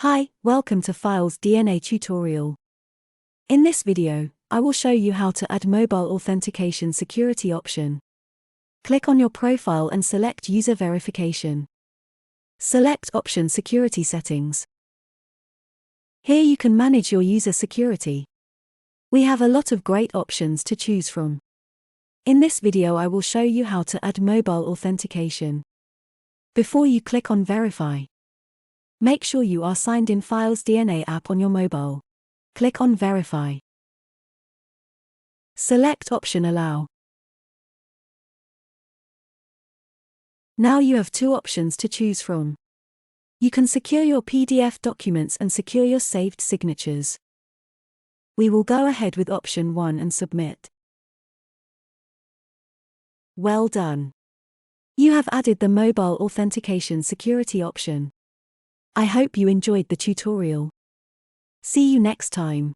Hi, welcome to FilesDNA tutorial. In this video, I will show you how to add mobile authentication security option. Click on your profile and select User Verification. Select option Security Settings. Here you can manage your user security. We have a lot of great options to choose from. In this video I will show you how to add mobile authentication. Before you click on Verify, make sure you are signed in FilesDNA app on your mobile. Click on Verify. Select option Allow. Now you have two options to choose from. You can secure your PDF documents and secure your saved signatures. We will go ahead with option 1 and submit. Well done. You have added the mobile authentication security option. I hope you enjoyed the tutorial. See you next time.